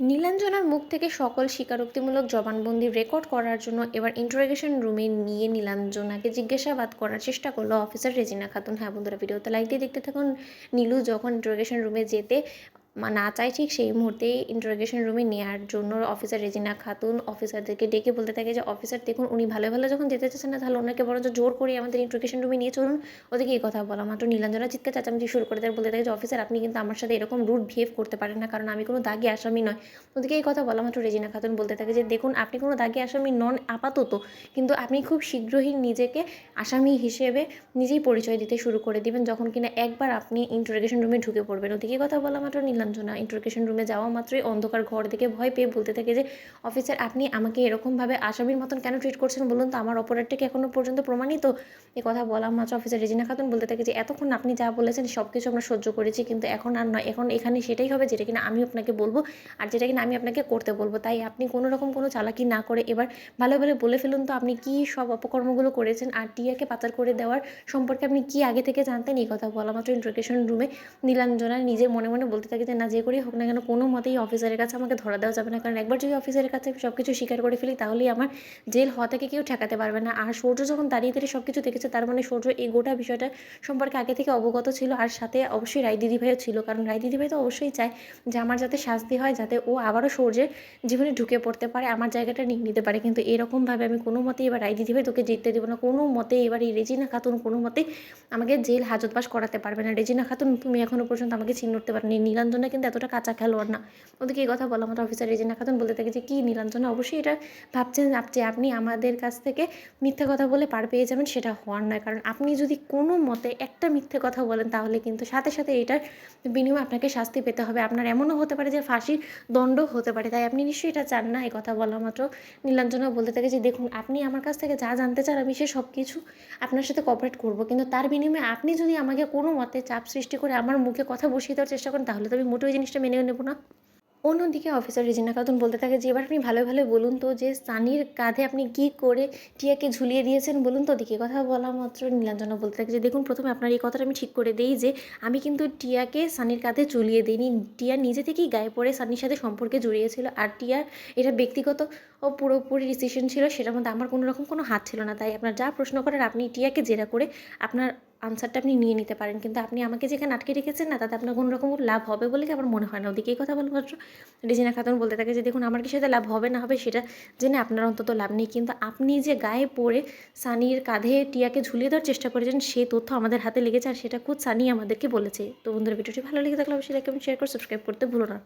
নীলাঞ্জনার মুখ থেকে সকল স্বীকারোক্তিমূলক জবানবন্দি রেকর্ড করার জন্য এবার ইন্টারোগেশন রুমে নিয়ে নীলাঞ্জনাকে জিজ্ঞাসাবাদ করার চেষ্টা করলো অফিসার রেজিনা খাতুন। হ্যাঁ বন্ধুরা, ভিডিওতে লাইক দিয়ে দেখতে থাকুন। নীলু যখন ইন্টারোগেশন রুমে যেতে না চায়, ঠিক সেই মুহূর্তেই ইন্টারোগেশন রুমে নেওয়ার জন্য অফিসার রেজিনা খাতুন অফিসারদেরকে ডেকে বলতে থাকে যে অফিসার দেখুন, উনি ভালো ভালো যখন যেতে চাচ্ছেন না, তাহলে ওনাকে বরঞ্চ জোর করে আমাদের ইন্টারোগেশন রুমে নিয়ে চলুন। ওদেরকে এই কথা বলা মাত্র নীলাঞ্জনা চিৎকার চেঁচামেচি শুরু করে দেয়, বলতে থাকে যে অফিসার আপনি কিন্তু আমার সাথে এরকম রুড বিহেভ করতে পারেন না, কারণ আমি কোনো দাগি আসামি নয়। ওদিকে এই কথা বলা মাত্র রেজিনা খাতুন বলতে থাকে যে দেখুন, আপনি কোনো দাগি আসামি নন আপাতত, কিন্তু আপনি খুব শীঘ্রই নিজেকে আসামি হিসেবে নিজেই পরিচয় দিতে শুরু করে দিবেন যখন কিনা একবার আপনি ইন্টারোগেশন রুমে ঢুকে পড়বেন। ওদিকে কথা বলা মাত্র নীলাঞ্জনা ইন্টারোগেশন রুমে যাওয়া মাত্রই অন্ধকার ঘর থেকে ভয় পেয়ে বলতে থাকে যে অফিসার আপনি আমাকে এরকমভাবে আসামির মতন কেন ট্রিট করছেন বলুন তো, আমার অপরাধটা কি এখনও পর্যন্ত প্রমাণিত? এ কথা বলা মাত্র অফিসার রেজিনা খাতুন বলতে থাকে যে এতক্ষণ আপনি যা বলেছেন সব কিছু আমরা সহ্য করেছি, কিন্তু এখন আর নয়, এখন এখানে সেটাই হবে যেটা কিনা আমি আপনাকে বলবো আর যেটা কিনা আমি আপনাকে করতে বলবো। তাই আপনি কোনো রকম কোনো চালাকি না করে এবার ভালো ভালো বলে ফেলুন তো আপনি কী সব অপকর্মগুলো করেছেন, আর টিয়াকে পাচার করে দেওয়ার সম্পর্কে আপনি কি আগে থেকে জানতেন? এই কথা বলা মাত্র ইন্টারোগেশন রুমে নীলাঞ্জনা নিজের মনে মনে বলতে থাকে যে না, যে করেই হোক না কেন কোনো মতেই অফিসারের কাছে আমাকে ধরা দেওয়া যাবে না, কারণ একবার যদি অফিসারের কাছে সব কিছু স্বীকার করে ফেলি তাহলেই আমার জেল হওয়া থেকে কেউ ঠেকাতে পারবে না। আর সূর্য যখন দাঁড়িয়ে দাঁড়িয়ে সব কিছু দেখেছে, তার মানে সূর্য এই গোটা বিষয়টা সম্পর্কে আগে থেকে অবগত ছিল, আর সাথে অবশ্যই রায় দিদিভাইও ছিল, কারণ রায় দিদিভাই তো অবশ্যই চায় যে আমার যাতে শাস্তি হয়, যাতে ও আবারও সূর্যের জীবনে ঢুকে পড়তে পারে, আমার জায়গাটা নিয়ে নিতে পারে। কিন্তু এরকমভাবে আমি কোনো মতেই এবার রায় দিদিভাই তোকে জিততে দেবো না, কোনো মতেই এবার এই রেজিনা খাতুন কোনো মতেই আমাকে জেল হাজতবাস করাতে পারবে না। রেজিনা খাতুন তুমি এখনও পর্যন্ত আমাকে চিন উঠতে পারোনি, নীলাঞ্জনা কিন্তু এতটা কাঁচা খেলোয়াড় না। ওদিকে এই কথা বলা আমাদের অফিসার রেজিনা খাতুন বলতে থাকে যে কি নীলাঞ্জনা অবশ্যই এটা ভাবছেন যে আপনি আমাদের কাছ থেকে মিথ্যা কথা বলে পার পেয়ে যাবেন, সেটা হওয়ার নয়। কারণ আপনি যদি কোনো মতে একটা মিথ্যে কথা বলেন তাহলে কিন্তু সাথে সাথে এটার বিনিময়ে আপনাকে শাস্তি পেতে হবে, আপনার এমনও হতে পারে যে ফাঁসির দণ্ড হতে পারে। তাই আপনি নিশ্চয়ই এটা চান না। এই কথা বলা মাত্র নীলাঞ্জনা বলতে থাকে যে দেখুন, আপনি আমার কাছ থেকে যা জানতে চান আমি সে সব কিছু আপনার সাথে কোঅপারেট করবো, কিন্তু তার বিনিময়ে আপনি যদি আমাকে কোনো মতে চাপ সৃষ্টি করে আমার মুখে কথা বসিয়ে দেওয়ার চেষ্টা করেন তাহলে তো আমি মোটেও এই জিনিসটা মেনেও নেব না। অন্যদিকে অফিসার রেজিনা খাতুন বলতে থাকে যে এবার আপনি ভালো ভালো বলুন তো যে সানির কাঁধে আপনি কী করে টিয়াকে ঝুলিয়ে দিয়েছেন বলুন তো। দিকে কথা বলা মাত্র নীলাঞ্জনা বলতে থাকে যে দেখুন, প্রথমে আপনার এই কথাটা আমি ঠিক করে দিই যে আমি কিন্তু টিয়াকে সানির কাঁধে ঝুলিয়ে দিইনি। টিয়া নিজে থেকেই গায়ে পড়ে সানির সাথে সম্পর্কে জড়িয়েছিল, আর টিয়ার এটা ব্যক্তিগত ও পুরোপুরি ডিসিশন ছিল, সেটার মধ্যে আমার কোনো রকম কোনো হাত ছিল না। তাই আপনার যা প্রশ্ন করার আপনি টিয়াকে জেরা করে আপনার আনসারটা আপনি নিয়ে নিতে পারেন, কিন্তু আপনি আমাকে যেখানে আটকে রেখেছেন না, তাতে আপনার কোনো রকম লাভ হবে বলে কি আমার মনে হয় না। ওদিকে এই কথা বলা মাত্র রেজিনা খাতুন বলতে থাকে যে দেখুন, আমার কি সাথে লাভ হবে না হবে সেটা জেনে আপনার অন্তত লাভ নেই, কিন্তু আপনি যে গায়ে পড়ে সানির কাঁধে টিয়াকে ঝুলিয়ে দেওয়ার চেষ্টা করেছেন সেই তথ্য আমাদের হাতে লেগেছে, আর সেটা খুদ সানি আমাদেরকে বলেছে। তো বন্ধুরা, ভিডিওটি ভালো লেগে থাকলে অবশ্যই লাইক এবং শেয়ার করে সাবস্ক্রাইব করতে ভুলো না।